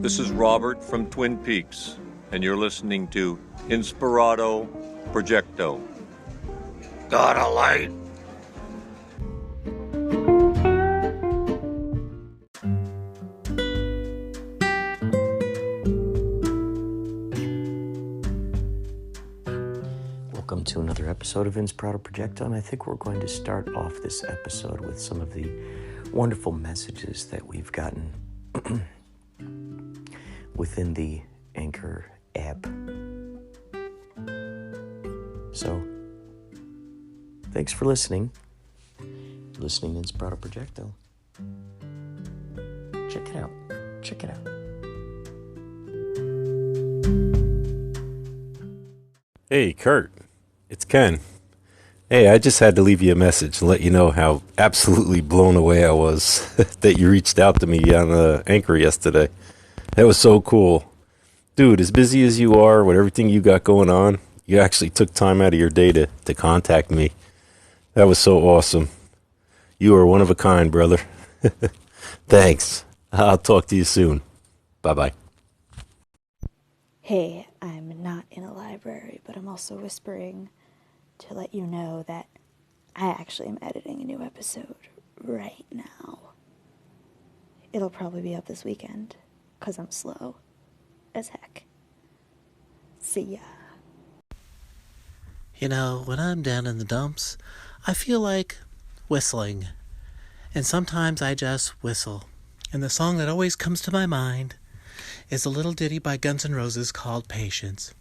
This is Robert from Twin Peaks, and you're listening to Inspirado, Projecto. Got a light. Welcome to another episode of Inspirado Projecto, and I think we're going to start off this episode with some of the wonderful messages that we've gotten within the Anchor app. So, thanks for listening. Listening to Inspirado Projecto. Check it out. Check it out. Hey, Kurt. It's Ken. Hey, I just had to leave you a message to let you know how absolutely blown away I was that you reached out to me on the Anchor yesterday. That was so cool. Dude, as busy as you are with everything you got going on, you actually took time out of your day to contact me. That was so awesome. You are one of a kind, brother. Thanks. I'll talk to you soon. Bye-bye. Hey, I'm not in a library, but I'm also whispering to let you know that I actually am editing a new episode right now. It'll probably be up this weekend, because I'm slow as heck. See ya. You know, when I'm down in the dumps, I feel like whistling. And sometimes I just whistle. And the song that always comes to my mind is a little ditty by Guns N' Roses called Patience.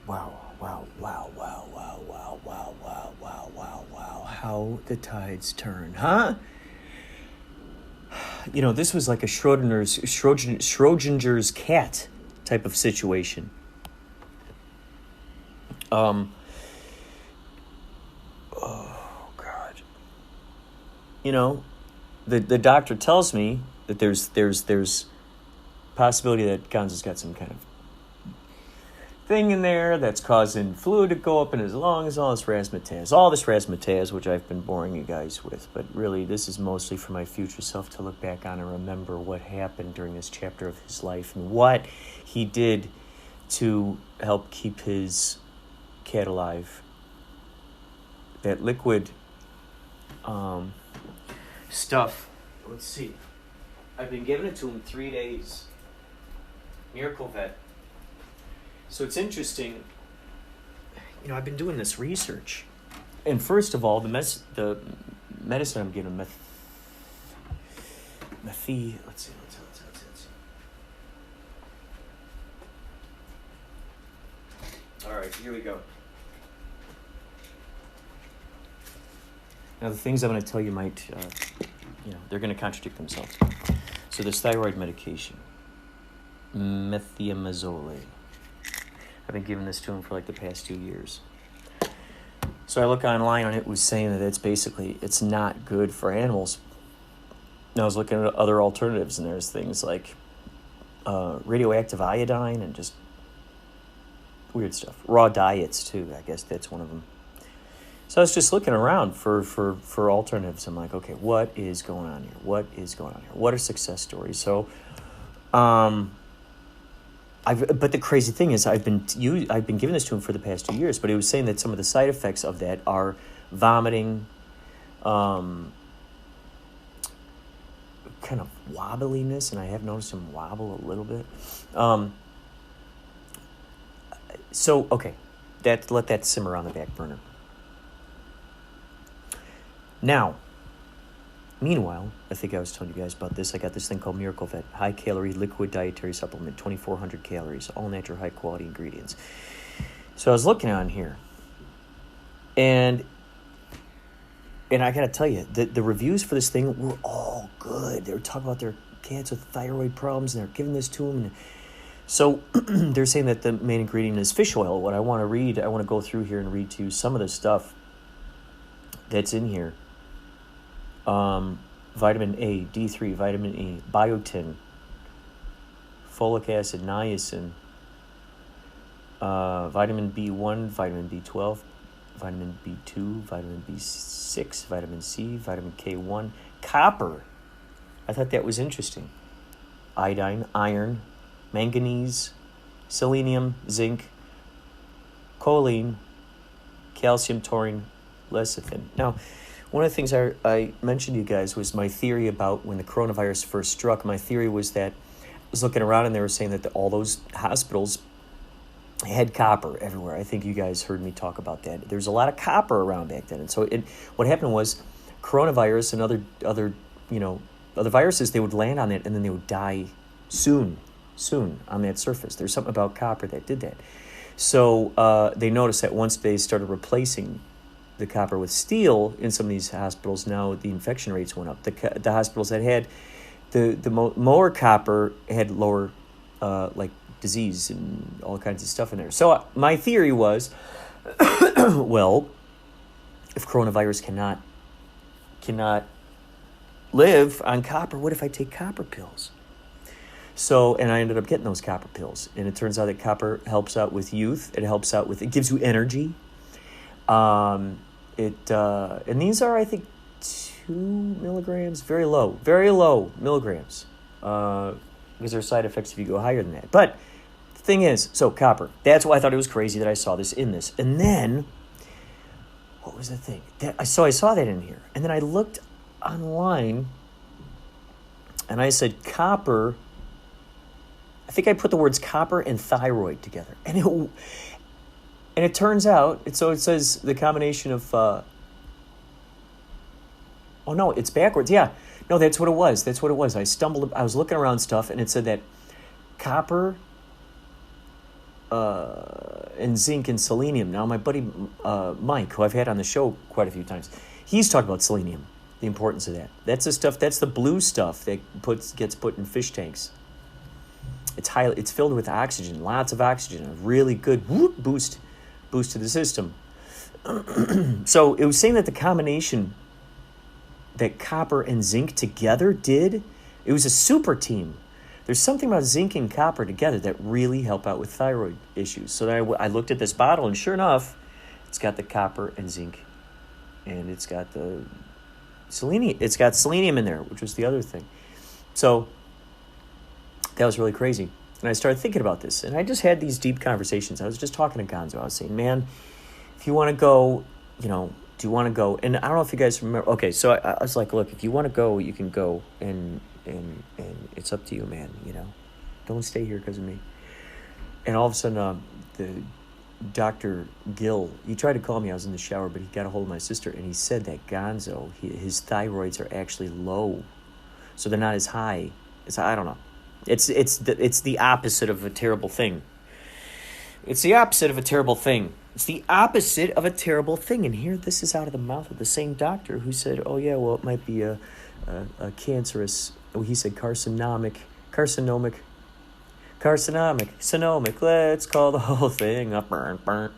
Wow. How the tides turn, huh? You know, this was like a Schrodinger's cat type of situation. Oh, God. You know, the doctor tells me that there's possibility that Gonzo's got some kind of thing in there that's causing fluid to go up in his lungs, all this razzmatazz, which I've been boring you guys with. But really, this is mostly for my future self to look back on and remember what happened during this chapter of his life and what he did to help keep his cat alive. That liquid stuff. Let's see. I've been giving it to him 3 days. Miracle Vet. So it's interesting, you know, I've been doing this research. And first of all, the medicine I'm giving, let's see. All right, here we go. Now, the things I'm going to tell you might, they're going to contradict themselves. So this thyroid medication, methimazole. I've been giving this to him for like the past 2 years. So I look online and it was saying that it's not good for animals. And I was looking at other alternatives, and there's things like radioactive iodine and just weird stuff. Raw diets too, I guess that's one of them. So I was just looking around for alternatives. I'm like, okay, what is going on here? What are success stories? So, but the crazy thing is, I've been giving this to him for the past 2 years, but he was saying that some of the side effects of that are vomiting, kind of wobbliness, and I have noticed him wobble a little bit. So okay, let that simmer on the back burner. Now, Meanwhile, I think I was telling you guys about this. I got this thing called Miracle Vet, high-calorie liquid dietary supplement, 2,400 calories, all natural, high-quality ingredients. So I was looking on here, and I got to tell you, the reviews for this thing were all good. They were talking about their cats with thyroid problems, and they're giving this to them. So they're saying that the main ingredient is fish oil. What I want to go through here and read to you some of the stuff that's in here. Vitamin A, D3, vitamin E, biotin, folic acid, niacin, vitamin B1, vitamin B12, vitamin B2, vitamin B6, vitamin C, vitamin K1, copper. I thought that was interesting. Iodine, iron, manganese, selenium, zinc, choline, calcium, taurine, lecithin. Now, one of the things I mentioned to you guys was my theory about when the coronavirus first struck. My theory was that I was looking around and they were saying that all those hospitals had copper everywhere. I think you guys heard me talk about that. There's a lot of copper around back then. And so what happened was coronavirus and other viruses, they would land on it and then they would die soon on that surface. There's something about copper that did that. So they noticed that once they started replacing the copper with steel in some of these hospitals, now the infection rates went up. The hospitals that had the more copper had lower like disease and all kinds of stuff in there. So my theory was, well, if coronavirus cannot live on copper, what if I take copper pills? So, and I ended up getting those copper pills. And it turns out that copper helps out with youth. It gives you energy. And these are, I think, 2 milligrams, very low milligrams, because there are side effects if you go higher than that. But the thing is, so copper, that's why I thought it was crazy that I saw this in this. And then, what was the thing? I saw that in here. And then I looked online, and I said copper. I think I put the words copper and thyroid together. And it turns out, it says the combination of, oh no, it's backwards. Yeah, no, that's what it was. I was looking around stuff and it said that copper and zinc and selenium. Now my buddy Mike, who I've had on the show quite a few times, he's talked about selenium, the importance of that. That's the blue stuff that gets put in fish tanks. It's filled with oxygen, lots of oxygen, a really good boost to the system. So it was saying that the combination that copper and zinc together did, it was a super team. There's something about zinc and copper together that really help out with thyroid issues. So then I looked at this bottle, and sure enough, it's got the copper and zinc, and it's got the selenium. It's got selenium in there, which was the other thing. So that was really crazy. And I started thinking about this, and I just had these deep conversations. I was just talking to Gonzo. I was saying, man, if you want to go, do you want to go? And I don't know if you guys remember. Okay, so I was like, look, if you want to go, you can go, and it's up to you, man. Don't stay here because of me. And all of a sudden, the Dr. Gill, he tried to call me. I was in the shower, but he got a hold of my sister, and he said that Gonzo, his thyroids are actually low, so they're not as high. I don't know. It's the opposite of a terrible thing. It's the opposite of a terrible thing. And here, this is out of the mouth of the same doctor who said, oh, yeah, well, it might be a cancerous, he said carcinomic, let's call the whole thing a burn.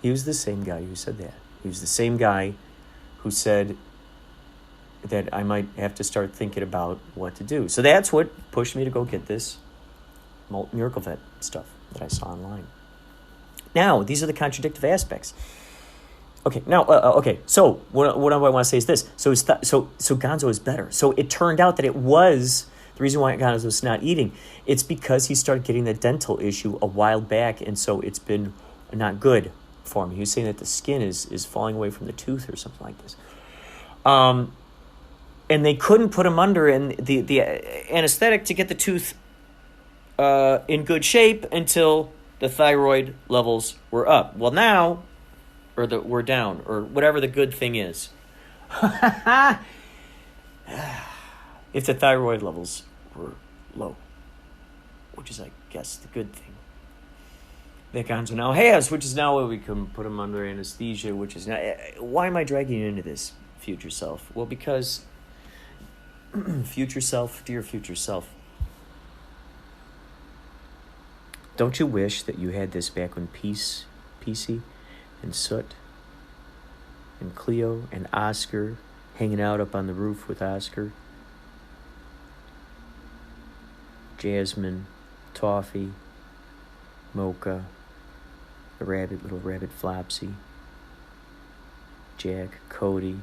He was the same guy who said that. He was the same guy who said that I might have to start thinking about what to do. So that's what pushed me to go get this Miracle Vet stuff that I saw online. Now, these are the contradictive aspects. Okay, now, so what I want to say is this. So Gonzo is better. So it turned out that it was, the reason why Gonzo was not eating, it's because he started getting the dental issue a while back, and so it's been not good for him. He was saying that the skin is falling away from the tooth or something like this. And they couldn't put him under the anesthetic to get the tooth in good shape until the thyroid levels were up. Well, now, or that we're down, or whatever the good thing is. If the thyroid levels were low, which is, I guess, the good thing that Gonzo now has, which is now where we can put him under anesthesia, which is now... Why am I dragging you into this, future self? Well, because future self, dear future self, don't you wish that you had this back when PC and Soot and Cleo and Oscar hanging out up on the roof with Oscar, Jasmine, Toffee, Mocha, the little rabbit Flopsy, Jack, Cody,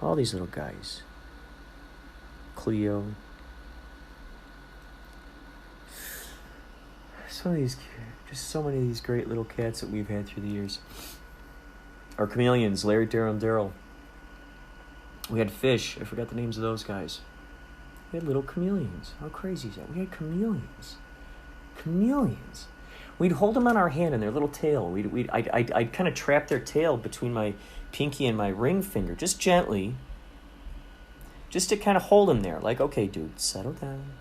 all these little guys, Cleo. Just so many of these great little cats that we've had through the years. Our chameleons, Larry, Daryl, and Daryl. We had Fish. I forgot the names of those guys. We had little chameleons. How crazy is that? We had chameleons. Chameleons. We'd hold them on our hand and their little tail. I'd kind of trap their tail between my pinky and my ring finger, just gently, just to kind of hold them there. Like, okay, dude, settle down.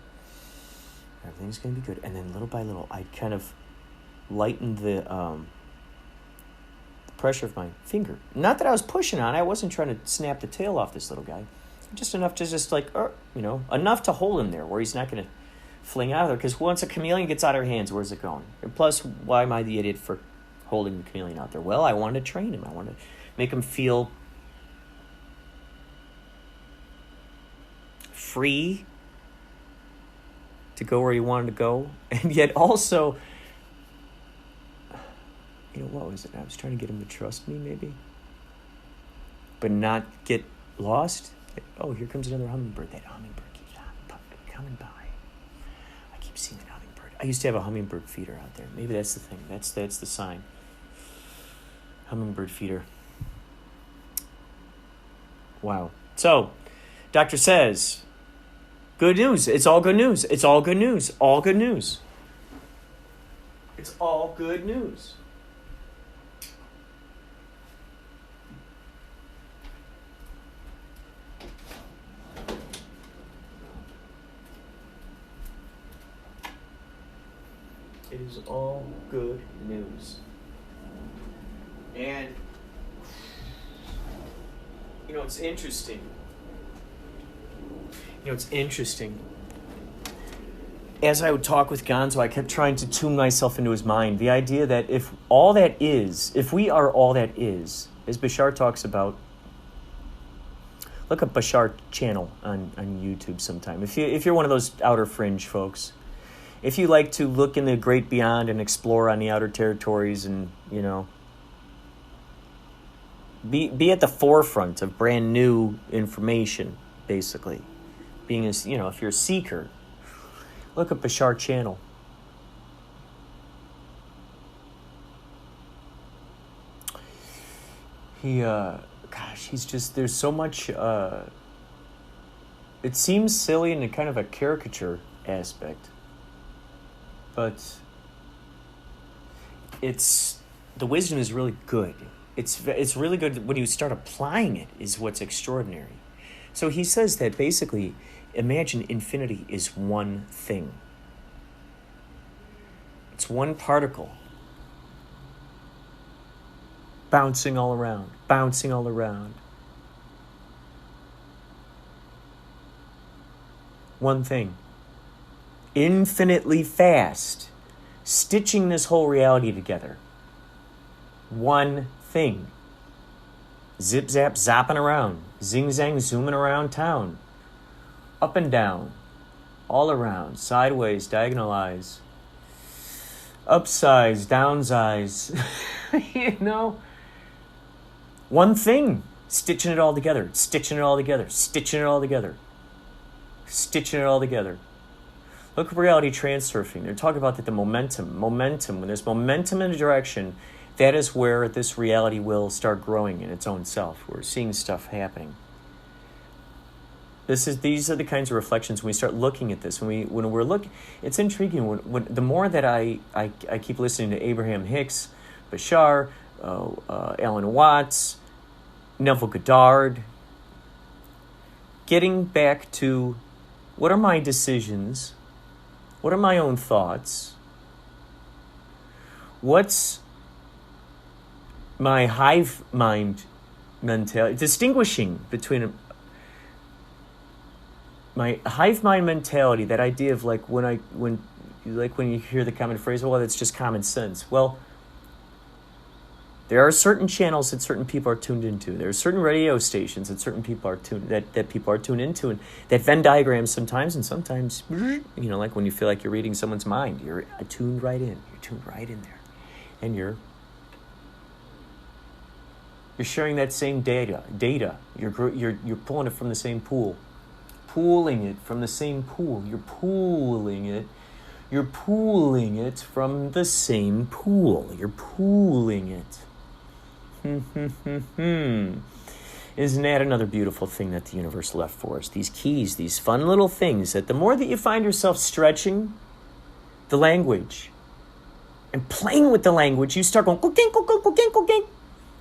Everything's going to be good. And then little by little, I'd kind of lighten the pressure of my finger. Not that I was pushing on it. I wasn't trying to snap the tail off this little guy. Just enough to just like, enough to hold him there where he's not going to fling out of there. Because once a chameleon gets out of our hands, where's it going? And plus, why am I the idiot for holding the chameleon out there? Well, I wanted to train him. I wanted to make him feel free to go where he wanted to go. And yet also, what was it? I was trying to get him to trust me, maybe. But not get lost. Oh, here comes another hummingbird. That hummingbird keeps on coming by. I keep seeing that hummingbird. I used to have a hummingbird feeder out there. Maybe that's the thing. That's the sign. Hummingbird feeder. Wow. So, doctor says, good news. It's all good news. It's all good news. All good news. It's all good news. It is all good news. And, it's interesting. It's interesting. As I would talk with Gonzo, I kept trying to tune myself into his mind. The idea that if we are all that is, as Bashar talks about, look up Bashar channel on YouTube sometime. If you're one of those outer fringe folks, if you like to look in the great beyond and explore on the outer territories and, be at the forefront of brand new information, basically. Being if you're a seeker, look up Bashar channel. He's just, there's so much, it seems silly in a kind of a caricature aspect. But the wisdom is really good. It's really good when you start applying it is what's extraordinary. So he says that basically, imagine infinity is one thing. It's one particle. Bouncing all around, bouncing all around. One thing. Infinitely fast, stitching this whole reality together. One thing. Zip, zap, zapping around. Zing, zang, zooming around town. Up and down. All around. Sideways, diagonalize. Upsize, downsize. One thing. Stitching it all together. Stitching it all together. Stitching it all together. Stitching it all together. Look at reality transurfing. They're talking about the momentum. When there's momentum in a direction, that is where this reality will start growing in its own self. We're seeing stuff happening. These are the kinds of reflections when we start looking at this. When we're looking, it's intriguing. When the more that I keep listening to Abraham Hicks, Bashar, Alan Watts, Neville Goddard. Getting back to what are my decisions? What are my own thoughts? What's my hive mind mentality? Distinguishing between my hive mind mentality, that idea of like when you hear the common phrase, well, that's just common sense. Well, there are certain channels that certain people are tuned into. There are certain radio stations that certain people are tuned that people are tuned into, and that Venn diagrams sometimes, and sometimes, like when you feel like you're reading someone's mind, you're tuned right in. You're tuned right in there, and you're sharing that same data. You're pulling it from the same pool, pooling it from the same pool. You're pooling it from the same pool. You're pooling it. Isn't that another beautiful thing that the universe left for us? These keys, these fun little things that the more that you find yourself stretching the language and playing with the language, you start going,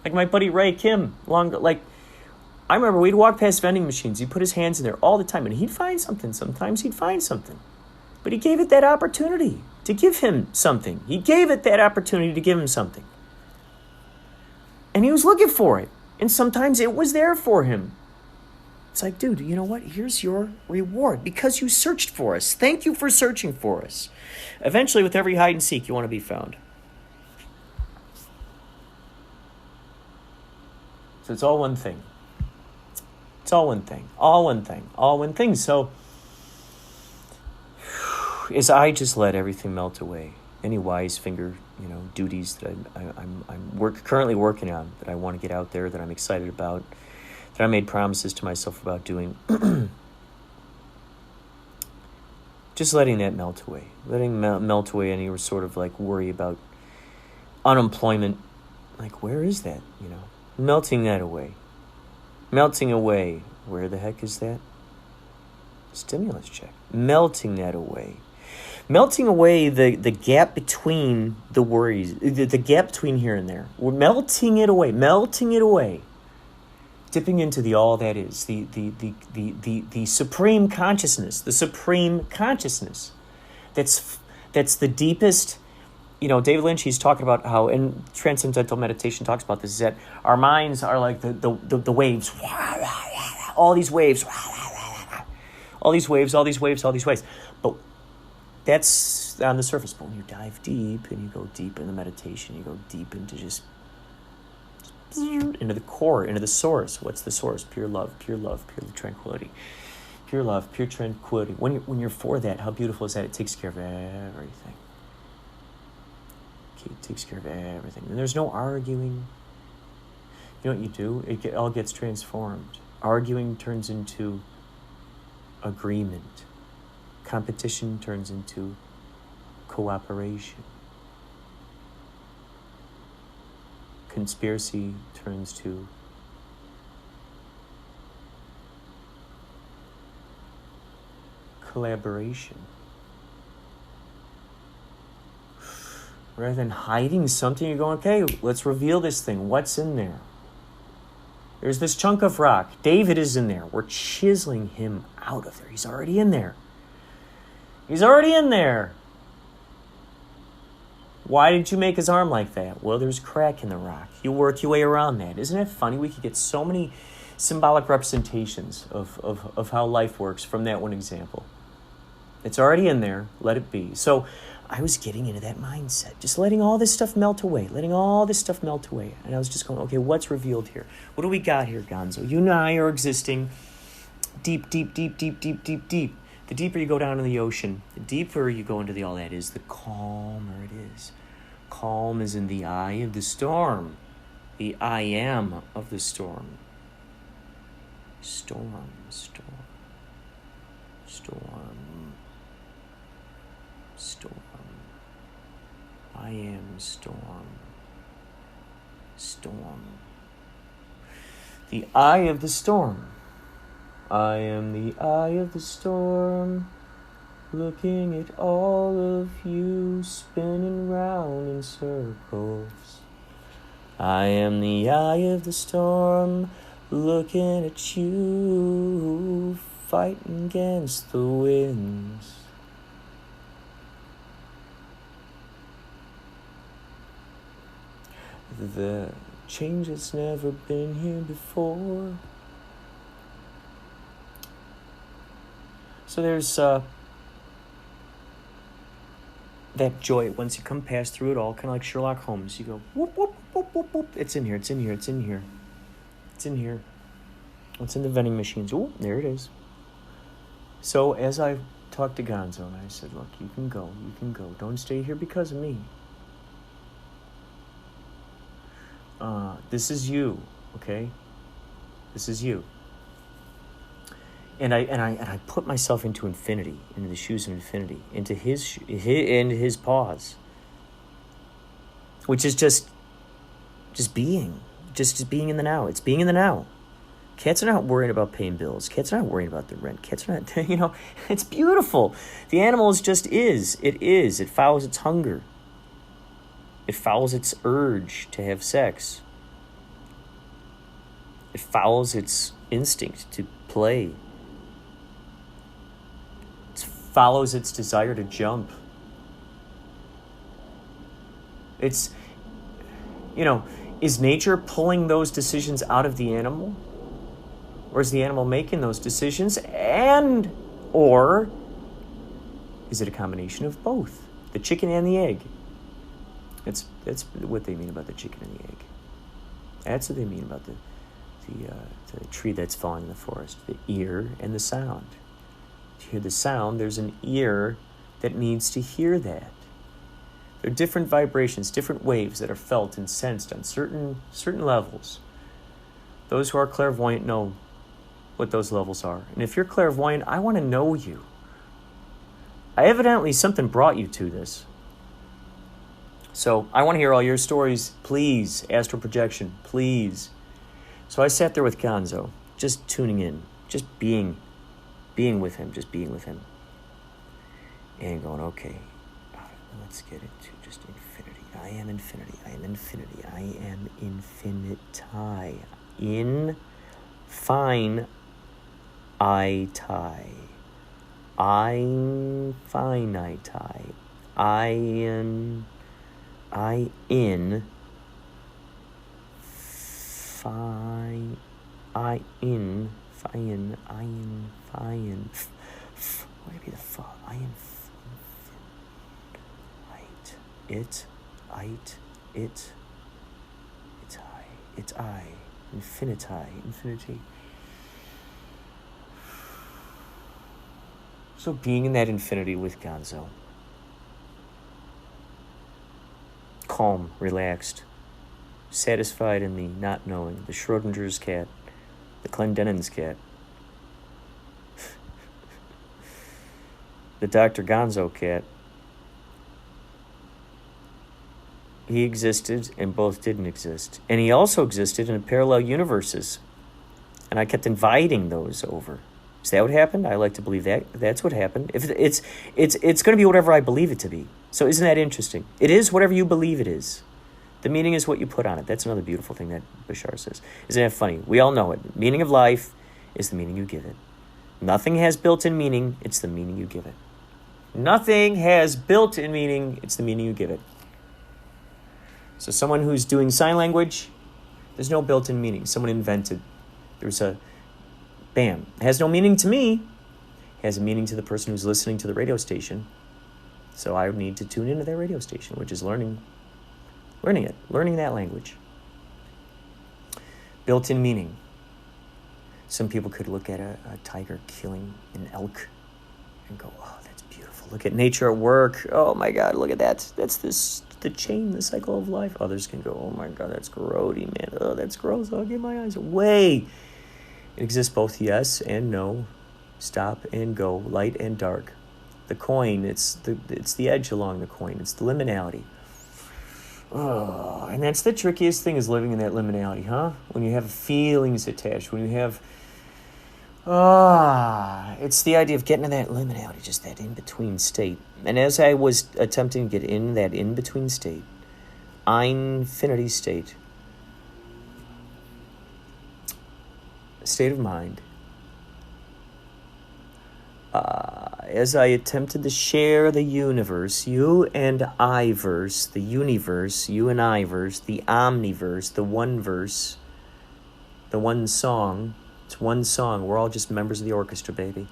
like my buddy Ray Kim. I remember we'd walk past vending machines. He'd put his hands in there all the time, and he'd find something. Sometimes he'd find something. But he gave it that opportunity to give him something. He gave it that opportunity to give him something. And he was looking for it. And sometimes it was there for him. It's like, dude, you know what? Here's your reward because you searched for us. Thank you for searching for us. Eventually, with every hide and seek, you want to be found. So it's all one thing. It's all one thing. All one thing. All one thing. So as I just let everything melt away, any wise finger, duties that I'm currently working on, that I want to get out there, that I'm excited about, that I made promises to myself about doing, just letting that melt away, melt away any sort of like worry about unemployment, like where is that, melting that away, melting away. Where the heck is that? Stimulus check. Melting that away. Melting away the gap between the worries, the gap between here and there. We're melting it away. Dipping into the all that is, the supreme consciousness, that's the deepest. David Lynch, he's talking about how, and Transcendental Meditation talks about this, is that our minds are like the waves. All these waves. But that's on the surface. But when you dive deep and you go deep in the meditation, you go deep into just into the core, into the source. What's the source? Pure love, pure tranquility. Pure love, pure tranquility. When you're for that, how beautiful is that? It takes care of everything. It takes care of everything. And there's no arguing. You know what you do? It all gets transformed. Arguing turns into agreement. Competition turns into cooperation. Conspiracy turns to collaboration. Rather than hiding something, you're going, okay, let's reveal this thing. What's in there? There's this chunk of rock. David is in there. We're chiseling him out of there. He's already in there. Why did you make his arm like that? Well, there's a crack in the rock. You work your way around that. Isn't it funny? We could get so many symbolic representations of how life works from that one example. It's already in there. Let it be. So I was getting into that mindset, just letting all this stuff melt away. And I was just going, okay, what's revealed here? What do we got here, Gonzo? You and I are existing deep. The deeper you go down in the ocean, the deeper you go into the all that is, the calmer it is. Calm is in the eye of the storm. The I am of the storm. Storm. I am storm. The eye of the storm. I am the eye of the storm, looking at all of you spinning round in circles. I am the eye of the storm, looking at you, fighting against the winds. The change that's never been here before. So there's that joy, once you come past through it all, kind of like Sherlock Holmes. You go, whoop, whoop, whoop, whoop, whoop. It's in here, it's in here, it's in here. It's in here. It's in the vending machines. Oh, there it is. So as I talked to Gonzo, and I said, look, you can go. Don't stay here because of me. This is you, okay? This is you. And I put myself into infinity, into the shoes of infinity, into his paws, which is just being in the now. It's being in the now. Cats are not worrying about paying bills. Cats are not worrying about the rent. Cats are not, it's beautiful. The animal just is. It is. It follows its hunger. It follows its urge to have sex. It follows its instinct to play. It follows its desire to jump. It's, is nature pulling those decisions out of the animal? Or is the animal making those decisions? Or is it a combination of both? The chicken and the egg. That's what they mean about the chicken and the egg. That's what they mean about the tree that's falling in the forest. The ear and the sound. To hear the sound, there's an ear that needs to hear that. There are different vibrations, different waves that are felt and sensed on certain levels. Those who are clairvoyant know what those levels are. And if you're clairvoyant, I want to know you. Evidently, something brought you to this. So I want to hear all your stories, please. Astral projection, please. So I sat there with Gonzo, just tuning in, just being with him, and going, okay, let's get into just infinity. I am infinity. I am infinity. I am infiniti. In fine I tie. I'm finite. I in fine. I in fine. I in fine. Where be the fa? I am it. It's I. Infinity. So being in that infinity with Gonzo. Calm, relaxed, satisfied in the not knowing, the Schrodinger's cat, the Clendenin's cat, the Doctor Gonzo cat. He existed and both didn't exist. And he also existed in parallel universes. And I kept inviting those over. Is that what happened? I like to believe that's what happened. If it's going to be whatever I believe it to be. So isn't that interesting? It is whatever you believe it is. The meaning is what you put on it. That's another beautiful thing that Bashar says. Isn't that funny? We all know it. Meaning of life is the meaning you give it. Nothing has built-in meaning. It's the meaning you give it. Nothing has built-in meaning. It's the meaning you give it. So someone who's doing sign language, there's no built-in meaning. Someone invented. There's a bam. It has no meaning to me. It has a meaning to the person who's listening to the radio station. So I need to tune into their radio station, which is learning that language. Built-in meaning. Some people could look at a tiger killing an elk and go, oh, that's beautiful. Look at nature at work. Oh my God, look at that. That's the chain, the cycle of life. Others can go, oh my God, that's grody, man. Oh, that's gross. I'll get my eyes away. It exists both yes and no, stop and go, light and dark. The coin, it's the edge along the coin. It's the liminality. Oh, and that's the trickiest thing, is living in that liminality, huh? When you have feelings attached, when you have... it's the idea of getting to that liminality, just that in-between state. And as I was attempting to get in that in-between state, infinity state, state of mind as I attempted to share the universe, you and I-verse, the universe, you and I-verse, the omniverse, the one-verse, the one song. It's one song. We're all just members of the orchestra, baby.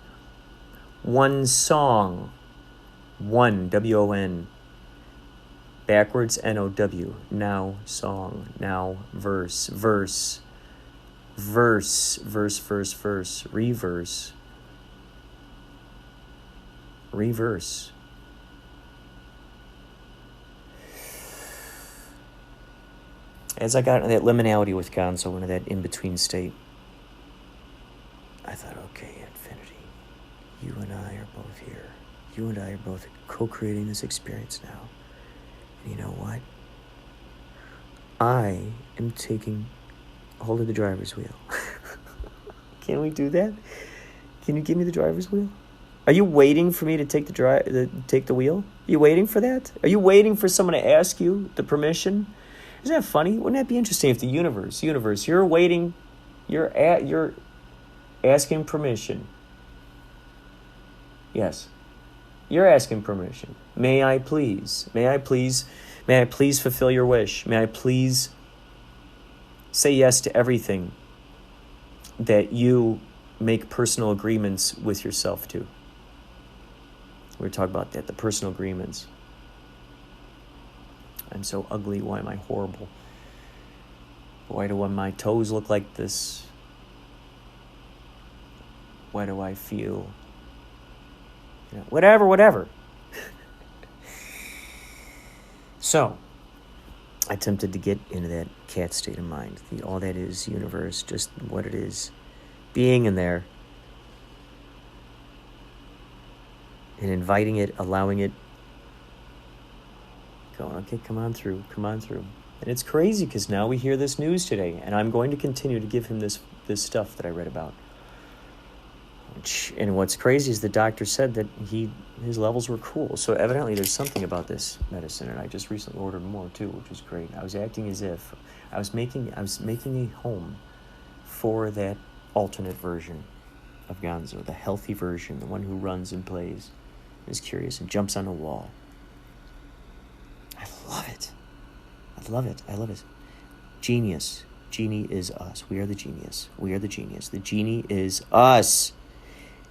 One song. One, W-O-N. Backwards, N-O-W. Now song. Now verse. Verse. Verse. Verse, verse, verse. Reverse. Reverse. As I got into that liminality with Gonzo, into that in-between state, I thought, okay, infinity, you and I are both here. You and I are both co-creating this experience now. And you know what? I am taking hold of the driver's wheel. Can we do that? Can you give me the driver's wheel? Are you waiting for me to take take the wheel? Are you waiting for that? Are you waiting for someone to ask you the permission? Isn't that funny? Wouldn't that be interesting if the universe, you're waiting, you're asking permission. Yes. You're asking permission. May I please fulfill your wish? May I please say yes to everything that you make personal agreements with yourself to? We were talking about that, the personal agreements. I'm so ugly. Why am I horrible? Why do my toes look like this? Why do I feel? Whatever. So, I attempted to get into that cat state of mind. All that is universe, just what it is. Being in there. And inviting it, allowing it. Going, okay, come on through. And it's crazy because now we hear this news today. And I'm going to continue to give him this stuff that I read about. And what's crazy is the doctor said that his levels were cool. So evidently there's something about this medicine, and I just recently ordered more too, which was great. I was acting as if I was making a home for that alternate version of Gonzo, the healthy version, the one who runs and plays, is curious and jumps on a wall. I love it. Genius. Genie is us. We are the genius. The genie is us.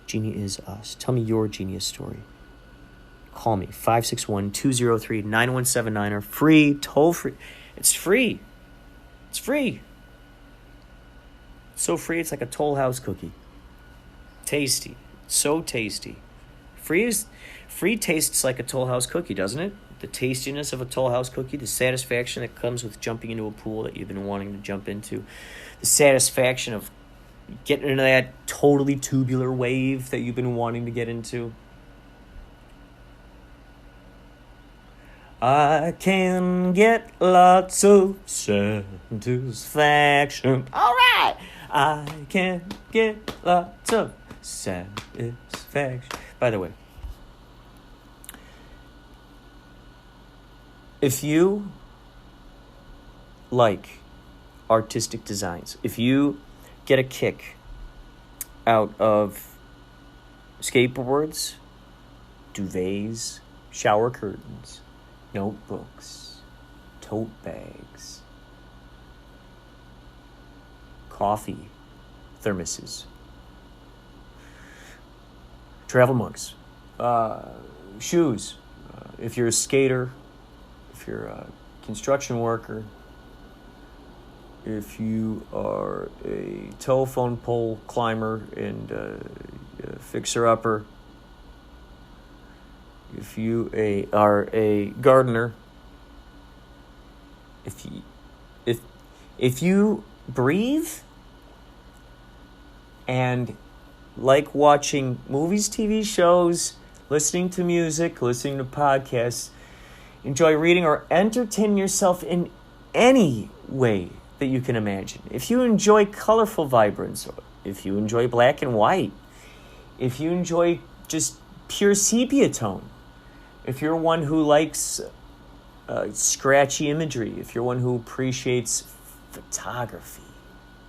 Genie is us. Tell me your genius story. Call me, 561-203-9179, or free, toll free. It's free. It's so free, it's like a Toll House cookie. Tasty. So tasty. Free tastes like a Toll House cookie, doesn't it? The tastiness of a Toll House cookie, the satisfaction that comes with jumping into a pool that you've been wanting to jump into, the satisfaction of getting into that totally tubular wave that you've been wanting to get into. I can get lots of satisfaction. All right. I can get lots of satisfaction. By the way, if you like artistic designs, if you get a kick out of skateboards, duvets, shower curtains, notebooks, tote bags, coffee, thermoses, travel mugs, shoes, if you're a skater, if you're a construction worker, if you are a telephone pole climber and fixer-upper, if you are a gardener, if you breathe and like watching movies, TV shows, listening to music, listening to podcasts, enjoy reading or entertain yourself in any way that you can imagine. If you enjoy colorful vibrance, if you enjoy black and white, if you enjoy just pure sepia tone, if you're one who likes scratchy imagery, if you're one who appreciates photography,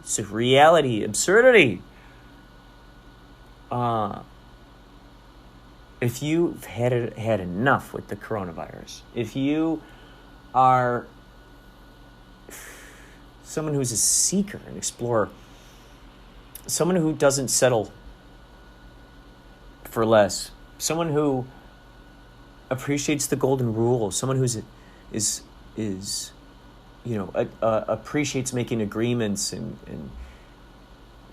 It's a reality, absurdity. If you've had enough with the coronavirus, if you are someone who's a seeker, an explorer, someone who doesn't settle for less, someone who appreciates the golden rule, someone who's appreciates making agreements and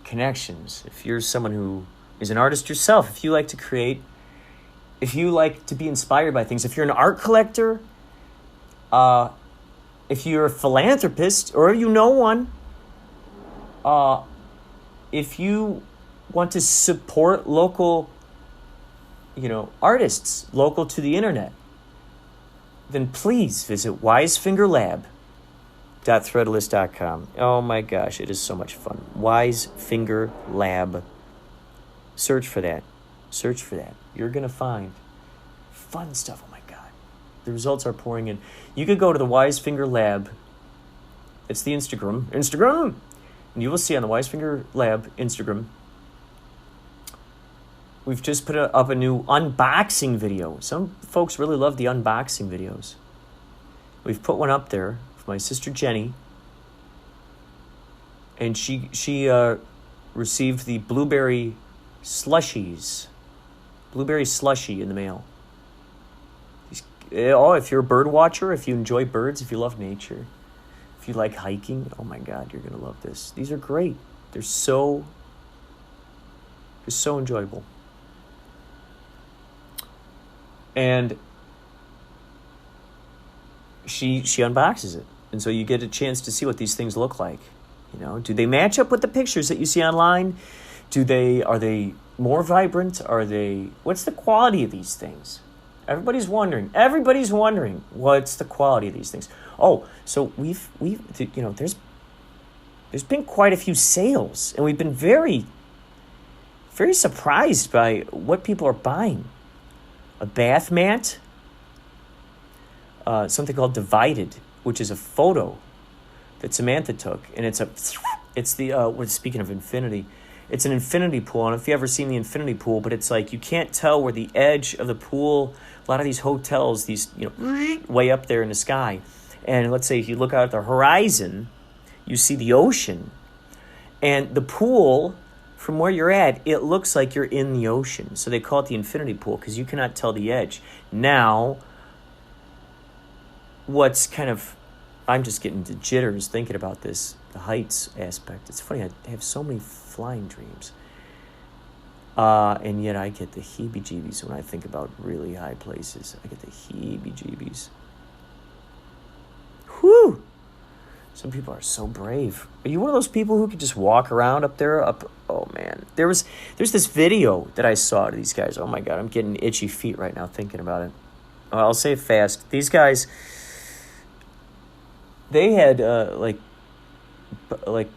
connections. If you're someone who is an artist yourself, if you like to create, if you like to be inspired by things, if you're an art collector, if you're a philanthropist or you know one, if you want to support local, artists local to the internet, then please visit wisefingerlab.threadless.com. Oh my gosh, it is so much fun. Wisefinger Lab. Search for that. You're going to find fun stuff. Oh my God. The results are pouring in. You could go to the Wisefinger Lab. It's the Instagram. And you will see on the Wisefinger Lab Instagram, we've just put up a new unboxing video. Some folks really love the unboxing videos. We've put one up there for my sister Jenny. And she received the blueberry slushy in the mail. If you're a bird watcher, if you enjoy birds, if you love nature, if you like hiking, oh my God, you're going to love this. These are great. They're so enjoyable. And she unboxes it. And so you get a chance to see what these things look like. Do they match up with the pictures that you see online? Are they more vibrant? What's the quality of these things? Everybody's wondering what's the quality of these things. Oh, so we've there's been quite a few sales, and we've been very, very surprised by what people are buying. A bath mat, something called Divided, which is a photo that Samantha took, and we're speaking of infinity. It's an infinity pool. I don't know if you've ever seen the infinity pool, but it's like you can't tell where the edge of the pool, a lot of these hotels, way up there in the sky. And let's say if you look out at the horizon, you see the ocean. And the pool, from where you're at, it looks like you're in the ocean. So they call it the infinity pool because you cannot tell the edge. Now, I'm just getting the jitters thinking about this, the heights aspect. It's funny, I have so many flying dreams. And yet I get the heebie-jeebies when I think about really high places. I get the heebie-jeebies. Whew! Some people are so brave. Are you one of those people who could just walk around up there? Oh, man. There's this video that I saw of these guys. Oh, my God. I'm getting itchy feet right now thinking about it. I'll say it fast. These guys, they had, like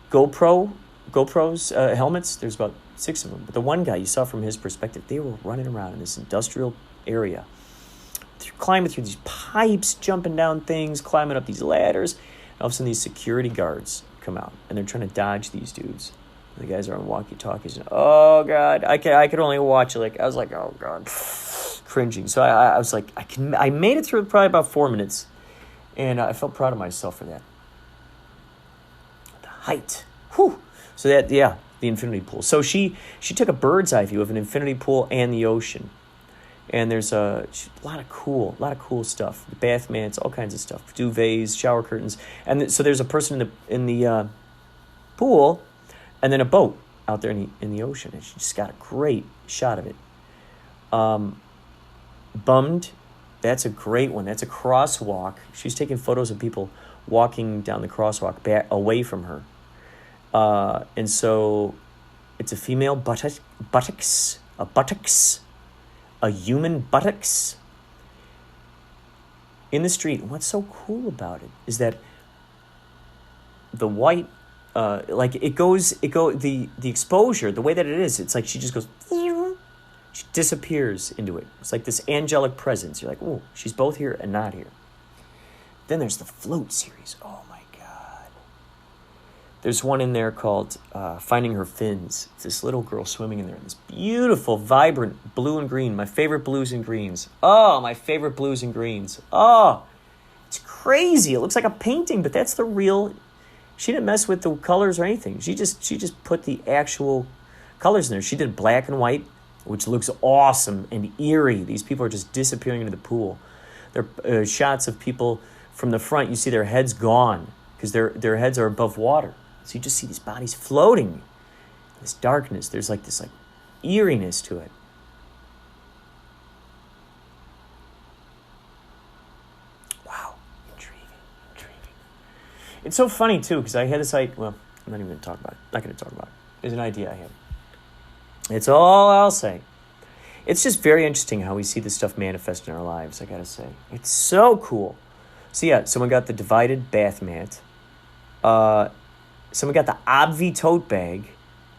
GoPros helmets. There's about 6 of them. But the one guy, you saw from his perspective, they were running around in this industrial area, climbing through these pipes, jumping down things, climbing up these ladders. All of a sudden, these security guards come out, and they're trying to dodge these dudes. The guys are on walkie-talkies. And, oh, God. I could only watch it. I was like, oh, God. Cringing. So I was like, I made it through probably about 4 minutes, and I felt proud of myself for that. The height. Whew. So the infinity pool. So she took a bird's eye view of an infinity pool and the ocean. And there's a lot of cool stuff. Bath mats, all kinds of stuff. Duvets, shower curtains. And so there's a person in the pool, and then a boat out there in the ocean. And she just got a great shot of it. Bummed. That's a great one. That's a crosswalk. She's taking photos of people walking down the crosswalk back away from her. And so it's a female buttocks, a human buttocks in the street. And what's so cool about it is that the white, the exposure, the way that it is, it's like she just goes, she disappears into it. It's like this angelic presence. You're like, oh, she's both here and not here. Then there's the float series. Oh my God. There's one in there called Finding Her Fins. It's this little girl swimming in there. This beautiful, vibrant blue and green. My favorite blues and greens. Oh, my favorite blues and greens. Oh, it's crazy. It looks like a painting, but that's the real... She didn't mess with the colors or anything. She just put the actual colors in there. She did black and white, which looks awesome and eerie. These people are just disappearing into the pool. There are shots of people from the front. You see their heads gone because their heads are above water. So you just see these bodies floating. This darkness. There's like this eeriness to it. Wow. Intriguing. It's so funny, too, because I had this idea. Well, I'm not even going to talk about it. Not going to talk about it. There's an idea I had. It's all I'll say. It's just very interesting how we see this stuff manifest in our lives, I got to say. It's so cool. So, yeah, someone got the divided bath mat. Someone got the Obvi tote bag.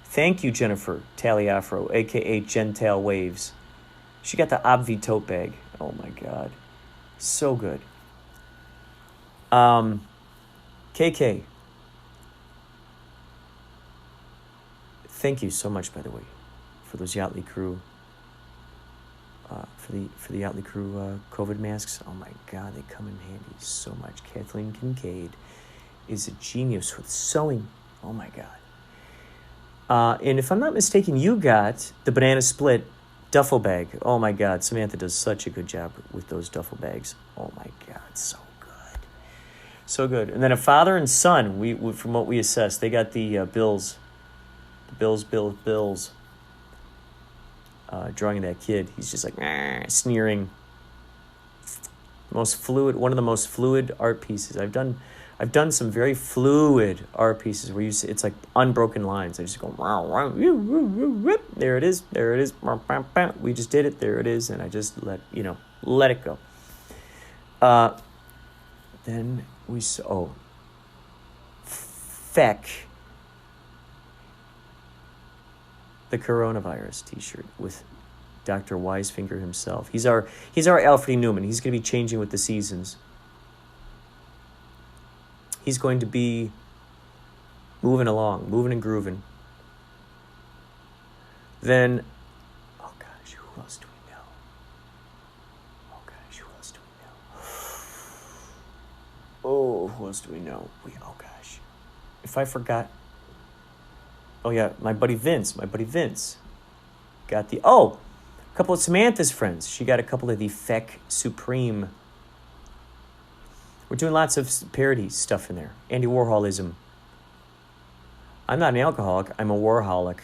Thank you, Jennifer Taliafro, a.k.a. Gentile Waves. She got the Obvi tote bag. Oh, my God. So good. KK. Thank you so much, by the way, for those Yachtly Crew, for the Yachtly Crew COVID masks. Oh, my God, they come in handy so much. Kathleen Kincaid is a genius with sewing. Oh, my God. And if I'm not mistaken, you got the banana split duffel bag. Oh, my God. Samantha does such a good job with those duffel bags. Oh, my God. So good. So good. And then a father and son, we from what we assessed, they got the Bills. The Bills. Drawing that kid. He's just like, sneering. Most fluid, one of the most fluid art pieces. I've done some very fluid art pieces where it's like unbroken lines. I just go, there it is. We just did it. There it is. And I just let it go. Then we saw, Feck, the coronavirus t-shirt with Dr. Wisefinger himself. He's our Alfred Newman. He's going to be changing with the seasons. He's going to be moving along, moving and grooving. Then, oh gosh, who else do we know? Oh, who else do we know? Oh gosh. If I forgot. Oh yeah, my buddy Vince got a couple of Samantha's friends. She got a couple of the Feck Supreme. We're doing lots of parody stuff in there. Andy Warholism. I'm not an alcoholic. I'm a Warholic.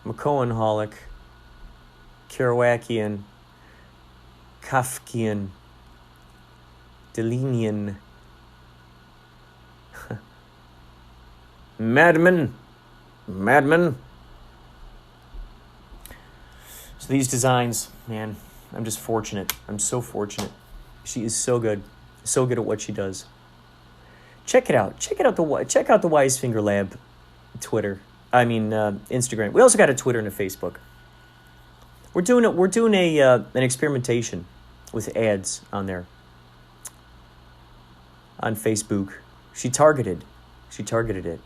I'm a Cohenholic. Kerouacian. Kafkian. Delenian. Madman. So these designs, man, I'm just fortunate. I'm so fortunate. She is so good at what she does. Check it out. Check out the Wisefinger Lab Instagram. We also got a Twitter and a Facebook. We're doing an experimentation with ads on there. On Facebook. She targeted it.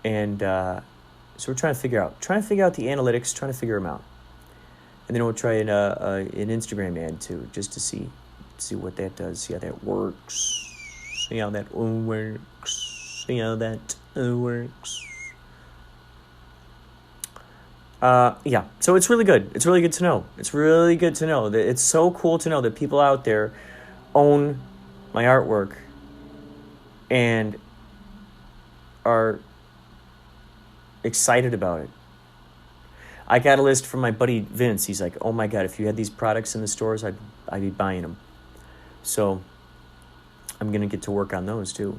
And so we're trying to figure out the analytics, trying to figure them out. And then we'll try an Instagram ad too, just to see what that does, see how that works. Yeah. So it's really good. It's really good to know. It's so cool to know that people out there own my artwork and are excited about it. I got a list from my buddy Vince. He's like, oh my God, if you had these products in the stores, I'd be buying them. So I'm going to get to work on those too.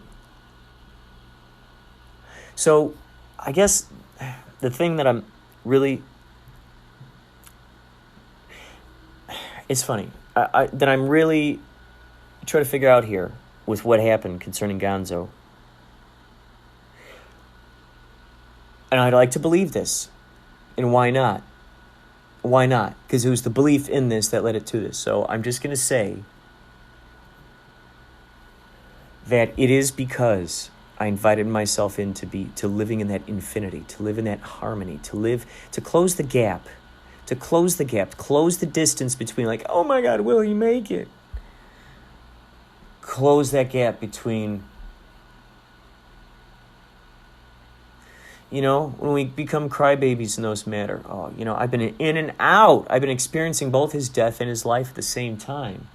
So I guess the thing that I'm really... It's funny. That I'm really trying to figure out here with what happened concerning Gonzo. And I'd like to believe this. And why not? Why not? Because it was the belief in this that led it to this. So I'm just going to say that it is because I invited myself to living in that infinity, to live in that harmony, to close the gap, close the distance between like, oh my God, will he make it? Close that gap between, when we become crybabies in those matter. Oh, I've been in and out. I've been experiencing both his death and his life at the same time.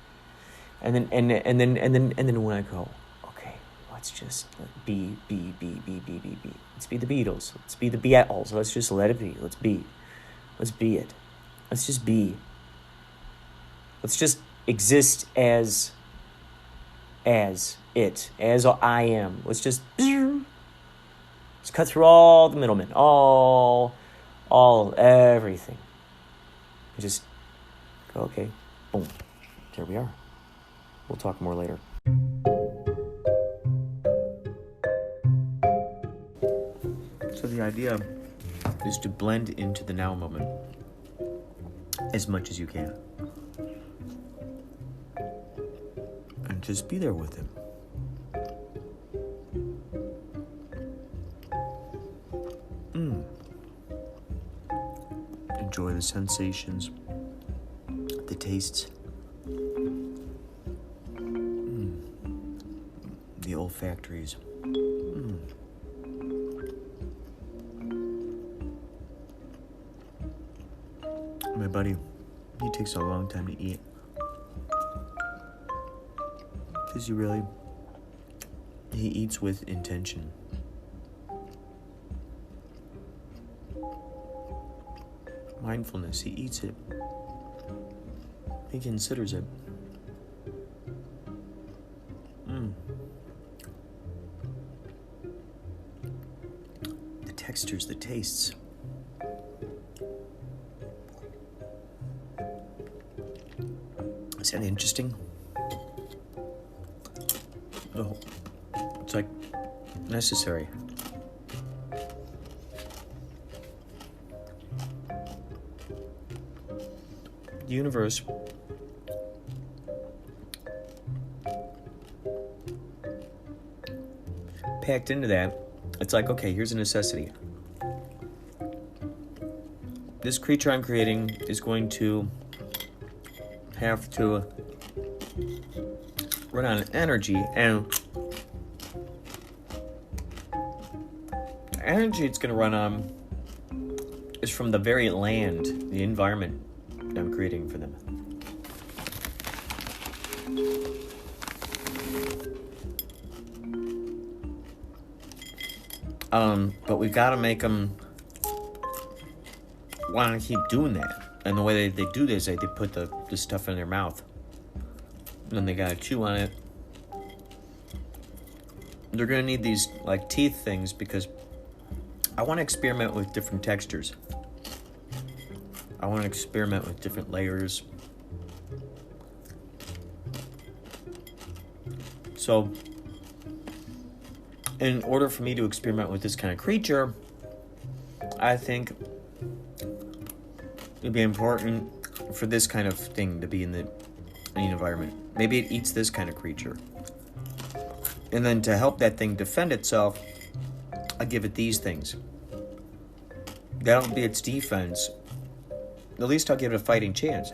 And then when I go, okay, let's just be. Let's be the Beatles. Let's be the Beatles. Let's just let it be. Let's be it. Let's just be. Let's just exist as it, as I am. Let's just cut through all the middlemen, all everything. Just go, okay, boom, there we are. We'll talk more later. So the idea is to blend into the now moment as much as you can. And just be there with him. Enjoy the sensations, the tastes, the olfactories. My buddy, he takes a long time to eat. Because he eats with intention. Mindfulness, he eats it. He considers it. The textures, the tastes. Is that interesting? No. It's like necessary. The universe packed into that. It's like, okay, here's a necessity. This creature I'm creating is going to have to run on energy, and the energy it's going to run on is from the very land, the environment I'm creating for them. But we've got to make them want to keep doing that. And the way they do this, they put the stuff in their mouth. And then they got to chew on it. They're going to need these like teeth things because I want to experiment with different textures. I want to experiment with different layers. So, in order for me to experiment with this kind of creature, I think it'd be important for this kind of thing to be in the environment. Maybe it eats this kind of creature. And then to help that thing defend itself, I give it these things. That'll be its defense. At least I'll give it a fighting chance.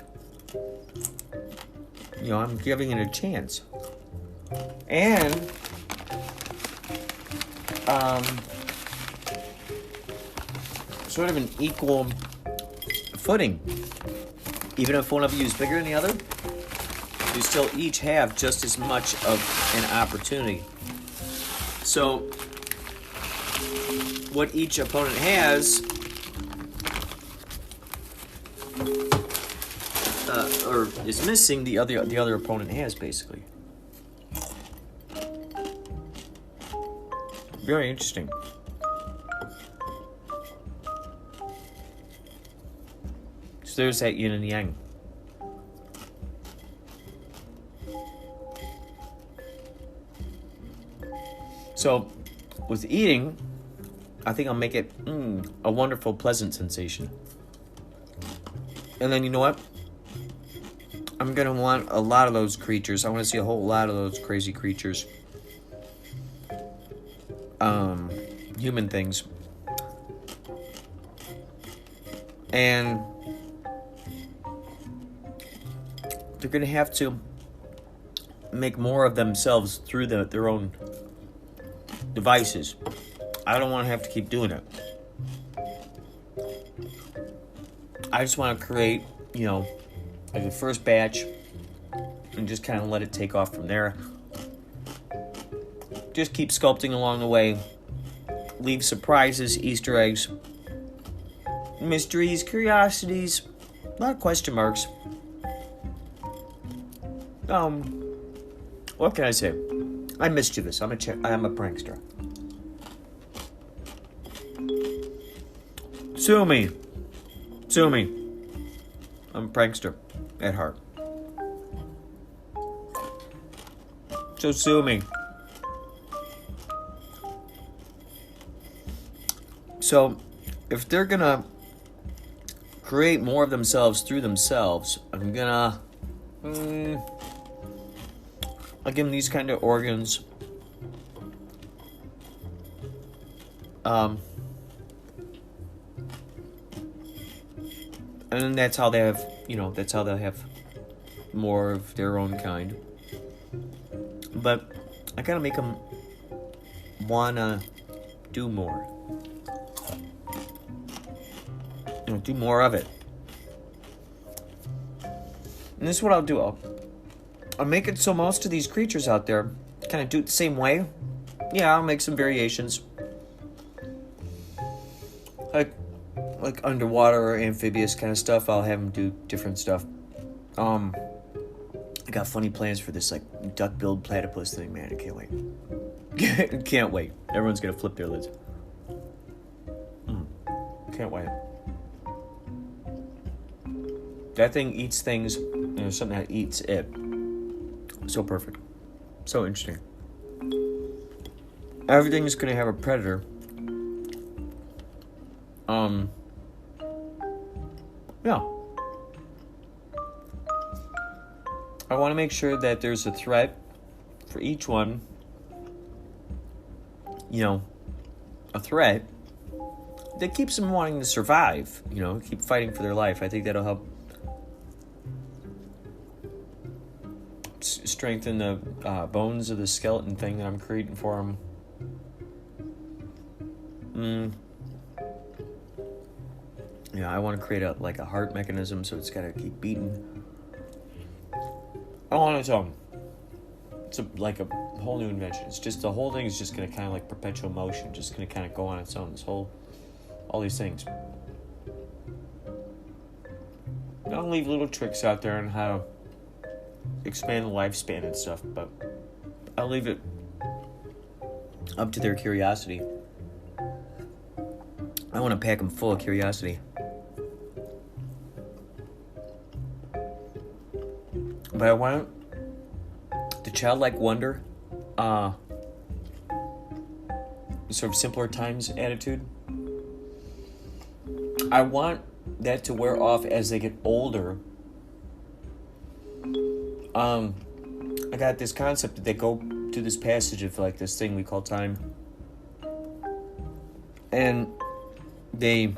I'm giving it a chance. And sort of an equal footing. Even if one of you is bigger than the other, you still each have just as much of an opportunity. So what each opponent has or is missing, the other opponent has, basically. Very interesting. So there's that yin and yang. So with eating, I think I'll make it a wonderful, pleasant sensation. And then you know what? I'm going to want a lot of those creatures. I want to see a whole lot of those crazy creatures human things. And they're going to have to make more of themselves through their own devices. I don't want to have to keep doing it. I just want to create, like the first batch and just kind of let it take off from there. Just keep sculpting along the way. Leave surprises, Easter eggs, mysteries, curiosities, a lot of question marks. What can I say? I'm mischievous. I'm a prankster. Sue me. I'm a prankster at heart. So sue me. So, if they're gonna create more of themselves through themselves, I'm gonna I'll give them these kind of organs. And then that's how they have, that's how they'll have more of their own kind. But I gotta make them wanna do more. Do more of it. And this is what I'll do. I'll make it so most of these creatures out there kind of do it the same way. Yeah, I'll make some variations. Like underwater or amphibious kind of stuff, I'll have them do different stuff. I got funny plans for this, like, duck-billed platypus thing, man. I can't wait. Can't wait. Everyone's gonna flip their lids. Can't wait. That thing eats things, something that eats it. So perfect. So interesting. Everything is going to have a predator. Yeah. I want to make sure that there's a threat for each one. A threat that keeps them wanting to survive. Keep fighting for their life. I think that'll help strengthen the bones of the skeleton thing that I'm creating for them. I want to create a heart mechanism, so it's got to keep beating. On its own. It's like a whole new invention. It's just the whole thing is just going to kind of like perpetual motion, just going to kind of go on its own. All these things. I'll leave little tricks out there on how to expand the lifespan and stuff, but I'll leave it up to their curiosity. I want to pack them full of curiosity. But I want the childlike wonder, sort of simpler times attitude. I want that to wear off as they get older. I got this concept that they go to this passage of like this thing we call time, and they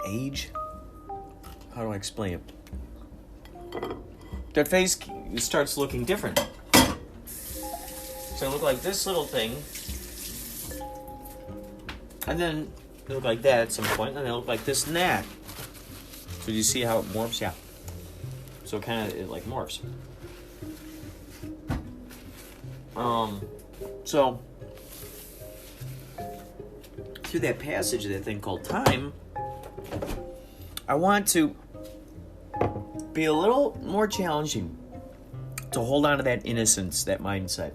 age. How do I explain it? Their face starts looking different. So it look like this little thing, and then they look like that at some point, and then they look like this and that. So you see how it morphs? Yeah. So it like morphs. So through that passage of that thing called time, I want to be a little more challenging to hold on to that innocence, that mindset.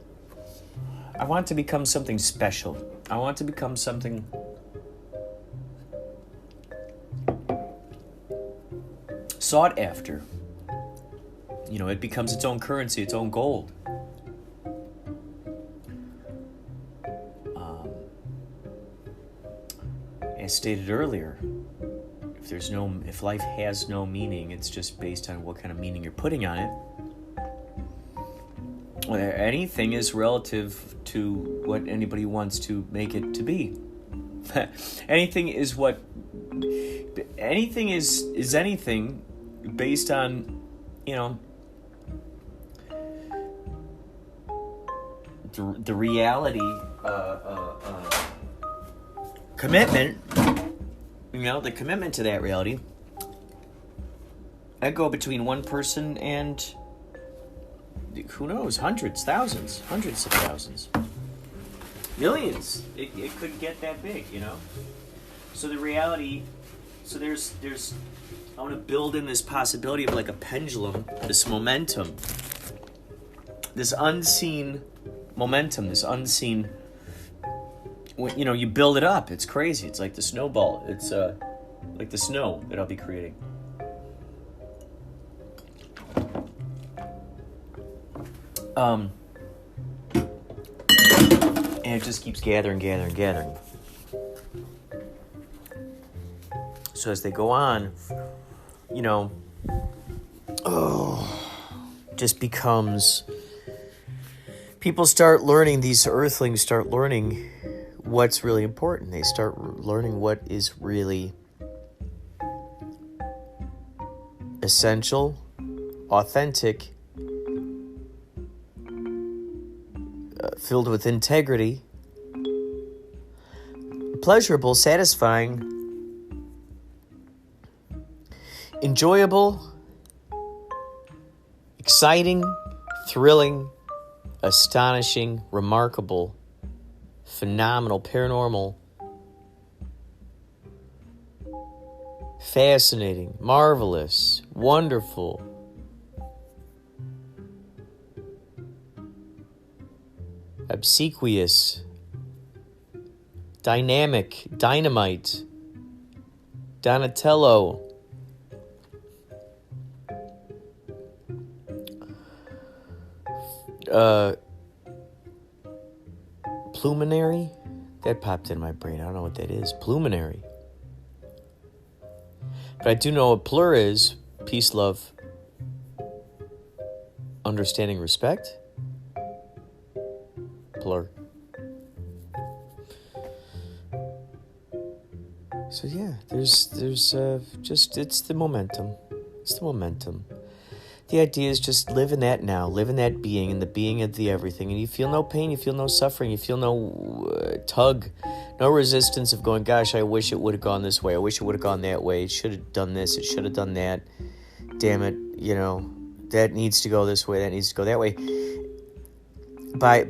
I want to become something special. I want to become something sought after. It becomes its own currency, its own gold. As stated earlier, if life has no meaning, it's just based on what kind of meaning you're putting on it. anything is relative to what anybody wants to make it to be. anything is anything based on, the reality, commitment, the commitment to that reality. I go between one person and, who knows, hundreds of thousands, millions. It could get that big, So the reality, there's I want to build in this possibility of like a pendulum, this momentum, this unseen momentum, this unseen, you build it up. It's crazy. It's like the snowball. It's like the snow that I'll be creating. And it just keeps gathering. So as they go on, just becomes, people start learning, these earthlings start learning what's really important. They start learning what is really essential, authentic, filled with integrity, pleasurable, satisfying, enjoyable, exciting, thrilling, astonishing, remarkable, phenomenal, paranormal, fascinating, marvelous, wonderful, obsequious, dynamic, dynamite, Donatello, pluminary? That popped in my brain. I don't know what that is. Pluminary. But I do know what plur is. Peace, love, understanding, respect. Plur. So yeah, there's just, it's the momentum. It's the momentum. The idea is just live in that now, live in that being, in the being of the everything, and you feel no pain, you feel no suffering, you feel no tug, no resistance of going, gosh, I wish it would have gone this way, I wish it would have gone that way, it should have done this, it should have done that, damn it, that needs to go this way, that needs to go that way. By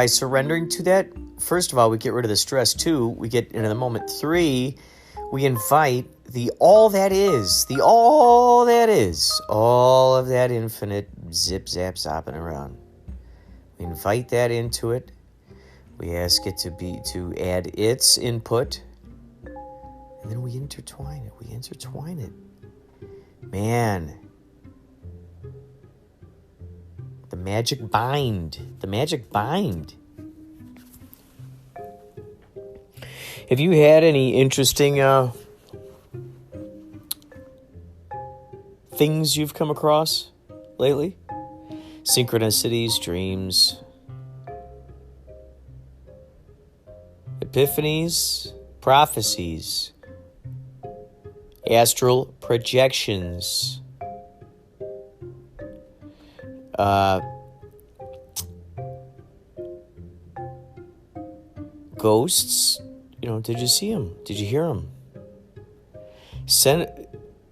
surrendering to that, first of all, we get rid of the stress. 2, we get into the moment. 3, we invite all of that infinite zip zap zopping around. We invite that into it. We ask it to add its input, and then we intertwine it. Man, the magic bind. Have you had any interesting things you've come across lately? Synchronicities, dreams, epiphanies, prophecies, astral projections, ghosts. Did you see them? Did you hear them? Send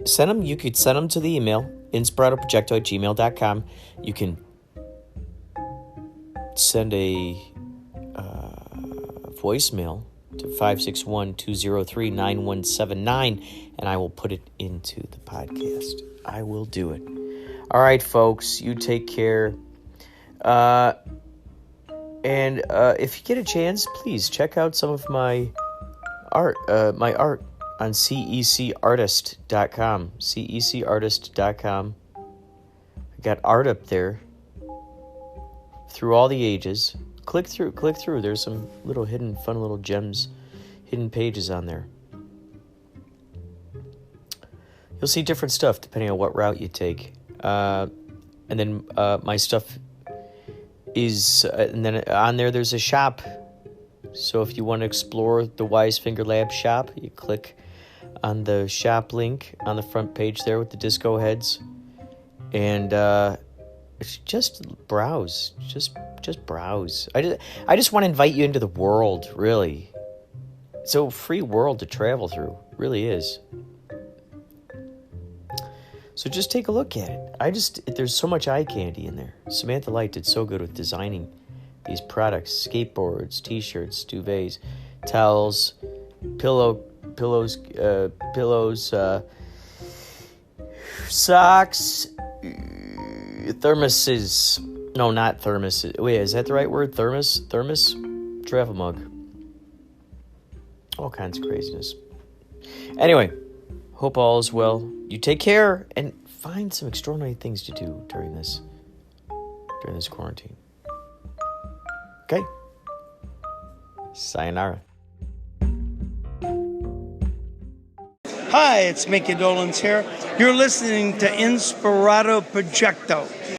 them. You could send them to the email, inspiradoprojecto@gmail.com. You can send a voicemail to 561-203-9179, and I will put it into the podcast. I will do it. All right, folks, you take care. And if you get a chance, please check out some of my art on cecartist.com. cecartist.com. I got art up there through all the ages. Click through. There's some little fun little gems, hidden pages on there. You'll see different stuff depending on what route you take. And then my stuff is, and then on there's a shop. So if you want to explore the Wise Finger Lab shop, you click on the shop link on the front page there with the disco heads, and just browse. Just browse. I just want to invite you into the world, really. It's a free world to travel through, really is. So just take a look at it. There's so much eye candy in there. Samantha Light did so good with designing these products: skateboards, t-shirts, duvets, towels, pillows, socks, thermoses. No, not thermoses. Wait, is that the right word? Thermos, travel mug. All kinds of craziness. Anyway, hope all is well. You take care and find some extraordinary things to do during this quarantine. Okay? Sayonara. Hi, it's Micky Dolenz here. You're listening to Inspirado Projecto.